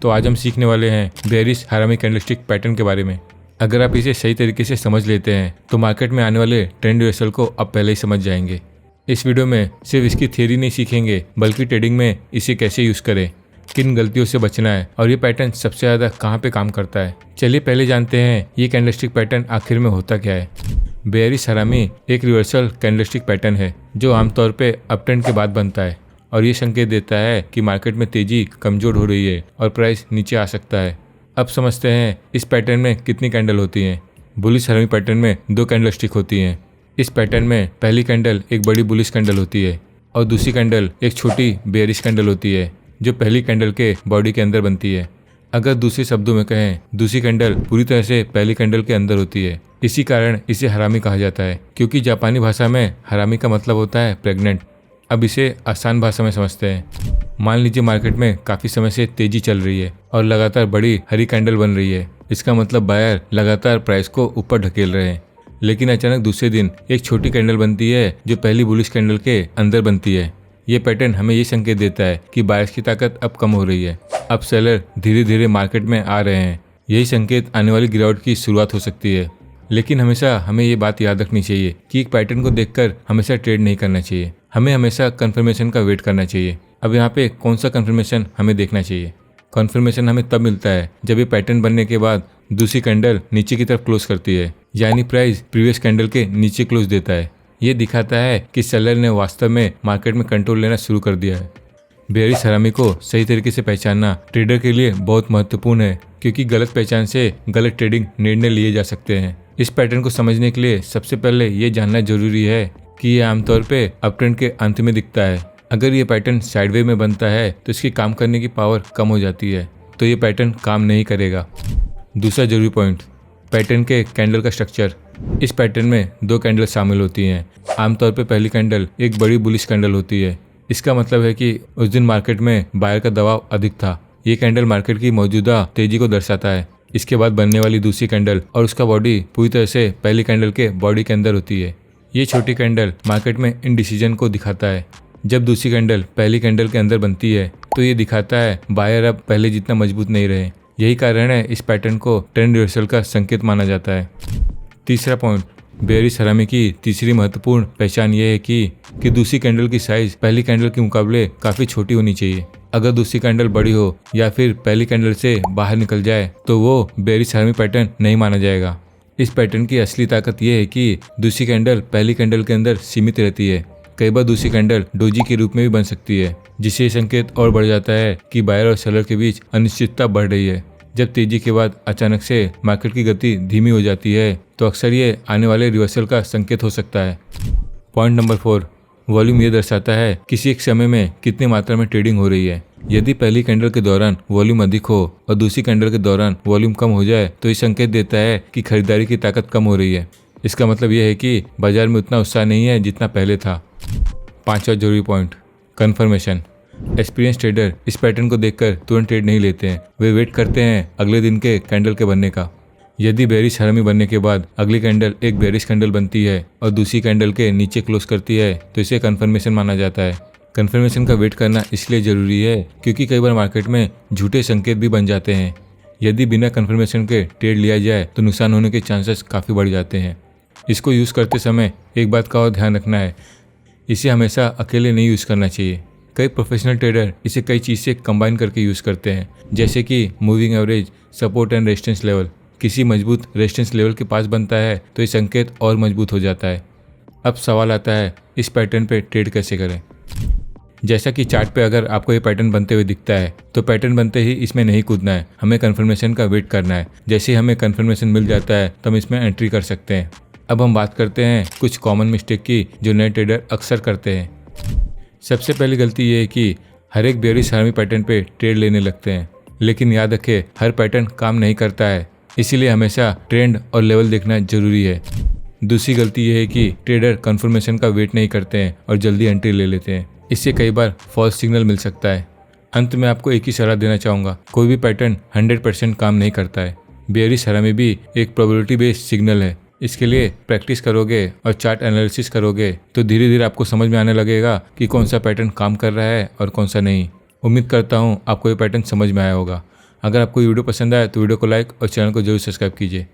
तो आज हम सीखने वाले हैं बेयरिश हरामी कैंडलस्टिक पैटर्न के बारे में। अगर आप इसे सही तरीके से समझ लेते हैं तो मार्केट में आने वाले ट्रेंड रिवर्सल को आप पहले ही समझ जाएंगे। इस वीडियो में सिर्फ इसकी थ्योरी नहीं सीखेंगे बल्कि ट्रेडिंग में इसे कैसे यूज़ करें, किन गलतियों से बचना है और ये पैटर्न सबसे ज़्यादा कहाँ पे काम करता है। चलिए पहले जानते हैं ये कैंडलस्टिक पैटर्न आखिर में होता क्या है। बेयरिश हरामी एक रिवर्सल कैंडलस्टिक पैटर्न है जो आमतौर पे अपट्रेंड के बाद बनता है और ये संकेत देता है कि मार्केट में तेजी कमजोर हो रही है और प्राइस नीचे आ सकता है। अब समझते हैं इस पैटर्न में कितनी कैंडल होती हैं। बुलिश हरामी पैटर्न में 2 कैंडलस्टिक होती हैं। इस पैटर्न में पहली कैंडल एक बड़ी बुलिश कैंडल होती है और दूसरी कैंडल एक छोटी बेयरिश कैंडल होती है जो पहली कैंडल के बॉडी के अंदर बनती है। अगर दूसरे शब्दों में कहें, दूसरी कैंडल पूरी तरह से पहली कैंडल के अंदर होती है। इसी कारण इसे हरामी कहा जाता है, क्योंकि जापानी भाषा में हरामी का मतलब होता है प्रेग्नेंट। अब इसे आसान भाषा में समझते हैं। मान लीजिए मार्केट में काफ़ी समय से तेजी चल रही है और लगातार बड़ी हरी कैंडल बन रही है। इसका मतलब बायर लगातार प्राइस को ऊपर ढकेल रहे हैं। लेकिन अचानक दूसरे दिन एक छोटी कैंडल बनती है जो पहली बुलिश कैंडल के अंदर बनती है। ये पैटर्न हमें ये संकेत देता है कि बायर्स की ताकत अब कम हो रही है। अब सेलर धीरे धीरे मार्केट में आ रहे हैं। यही संकेत आने वाली गिरावट की शुरुआत हो सकती है। लेकिन हमेशा हमें ये बात याद रखनी चाहिए कि एक पैटर्न को देखकर हमेशा ट्रेड नहीं करना चाहिए। हमें हमेशा कंफर्मेशन का वेट करना चाहिए। अब यहाँ पे कौन सा कंफर्मेशन हमें देखना चाहिए। कंफर्मेशन हमें तब मिलता है जब ये पैटर्न बनने के बाद दूसरी कैंडल नीचे की तरफ क्लोज करती है, यानी प्राइस प्रीवियस कैंडल के नीचे क्लोज देता है। ये दिखाता है कि सेलर ने वास्तव में मार्केट में कंट्रोल लेना शुरू कर दिया है। बेयरिश हरामी को सही तरीके से पहचानना ट्रेडर के लिए बहुत महत्वपूर्ण है, क्योंकि गलत पहचान से गलत ट्रेडिंग निर्णय लिए जा सकते हैं। इस पैटर्न को समझने के लिए सबसे पहले ये जानना जरूरी है कि ये आमतौर पे अपट्रेंड के अंत में दिखता है। अगर ये पैटर्न साइडवे में बनता है तो इसकी काम करने की पावर कम हो जाती है, तो ये पैटर्न काम नहीं करेगा। दूसरा जरूरी पॉइंट, पैटर्न के कैंडल का स्ट्रक्चर। इस पैटर्न में 2 कैंडल शामिल होती हैं। आमतौर पे पहली कैंडल एक बड़ी बुलिश कैंडल होती है। इसका मतलब है कि उस दिन मार्केट में बायर का दबाव अधिक था। ये कैंडल मार्केट की मौजूदा तेजी को दर्शाता है। इसके बाद बनने वाली दूसरी कैंडल और उसका बॉडी पूरी तरह से पहली कैंडल के बॉडी के अंदर होती है। ये छोटी कैंडल मार्केट में इनडिसीजन को दिखाता है। जब दूसरी कैंडल पहली कैंडल के अंदर बनती है तो ये दिखाता है बायर अब पहले जितना मजबूत नहीं रहे। यही कारण है इस पैटर्न को ट्रेंड रिवर्सल का संकेत माना जाता है। तीसरा पॉइंट, बेयरिश हरामी की तीसरी महत्वपूर्ण पहचान ये है कि दूसरी कैंडल की साइज पहली कैंडल के मुकाबले काफ़ी छोटी होनी चाहिए। अगर दूसरी कैंडल बड़ी हो या फिर पहली कैंडल से बाहर निकल जाए तो वो बेयरिश हरामी पैटर्न नहीं माना जाएगा। इस पैटर्न की असली ताकत यह है कि दूसरी कैंडल पहली कैंडल के अंदर सीमित रहती है। कई बार दूसरी कैंडल डोजी के रूप में भी बन सकती है, जिससे संकेत और बढ़ जाता है कि बायर और सेलर के बीच अनिश्चितता बढ़ रही है। जब तेजी के बाद अचानक से मार्केट की गति धीमी हो जाती है तो अक्सर ये आने वाले रिवर्सल का संकेत हो सकता है। पॉइंट नंबर 4, वॉल्यूम ये दर्शाता है किसी एक समय में कितनी मात्रा में ट्रेडिंग हो रही है। यदि पहली कैंडल के दौरान वॉल्यूम अधिक हो और दूसरी कैंडल के दौरान वॉल्यूम कम हो जाए तो ये संकेत देता है कि खरीदारी की ताकत कम हो रही है। इसका मतलब यह है कि बाजार में उतना उत्साह नहीं है जितना पहले था। 5वां जरूरी पॉइंट, कन्फर्मेशन। एक्सपीरियंस ट्रेडर इस पैटर्न को देखकर तुरंत ट्रेड नहीं लेते हैं। वे वेट करते हैं अगले दिन के कैंडल के बनने का। यदि बेयरिश हरामी बनने के बाद अगली कैंडल एक बेयरिश कैंडल बनती है और दूसरी कैंडल के नीचे क्लोज करती है तो इसे कन्फर्मेशन माना जाता है। कन्फर्मेशन का वेट करना इसलिए जरूरी है क्योंकि कई बार मार्केट में झूठे संकेत भी बन जाते हैं। यदि बिना कन्फर्मेशन के ट्रेड लिया जाए तो नुकसान होने के चांसेस काफ़ी बढ़ जाते हैं। इसको यूज़ करते समय एक बात का और ध्यान रखना है, इसे हमेशा अकेले नहीं यूज़ करना चाहिए। कई प्रोफेशनल ट्रेडर इसे कई चीज़ से कंबाइन करके यूज़ करते हैं, जैसे कि moving average, support and resistance level. किसी मजबूत रेजिस्टेंस लेवल के पास बनता है तो ये संकेत और मजबूत हो जाता है। अब सवाल आता है इस पैटर्न पे ट्रेड कैसे करें। जैसा कि चार्ट पे अगर आपको ये पैटर्न बनते हुए दिखता है तो पैटर्न बनते ही इसमें नहीं कूदना है, हमें कन्फर्मेशन का वेट करना है। जैसे ही हमें कन्फर्मेशन मिल जाता है तो हम इसमें एंट्री कर सकते हैं। अब हम बात करते हैं कुछ कॉमन मिस्टेक की जो नए ट्रेडर अक्सर करते हैं। सबसे पहली गलती ये है कि हर एक बेयरिश हरामी पैटर्न पे ट्रेड लेने लगते हैं, लेकिन याद रखें हर पैटर्न काम नहीं करता है, इसीलिए हमेशा ट्रेंड और लेवल देखना जरूरी है। दूसरी गलती ये है कि ट्रेडर कंफर्मेशन का वेट नहीं करते हैं और जल्दी एंट्री ले लेते हैं। इससे कई बार फॉल्स सिग्नल मिल सकता है। अंत में आपको एक ही सलाह देना चाहूँगा, कोई भी पैटर्न 100% काम नहीं करता है। बेयरिश हरामी भी एक प्रोबेबिलिटी बेस्ड सिग्नल है। इसके लिए प्रैक्टिस करोगे और चार्ट एनालिसिस करोगे तो धीरे धीरे आपको समझ में आने लगेगा कि कौन सा पैटर्न काम कर रहा है और कौन सा नहीं। उम्मीद करता हूँ आपको ये पैटर्न समझ में आया होगा। अगर आपको ये वीडियो पसंद आया तो वीडियो को लाइक और चैनल को जरूर सब्सक्राइब कीजिए।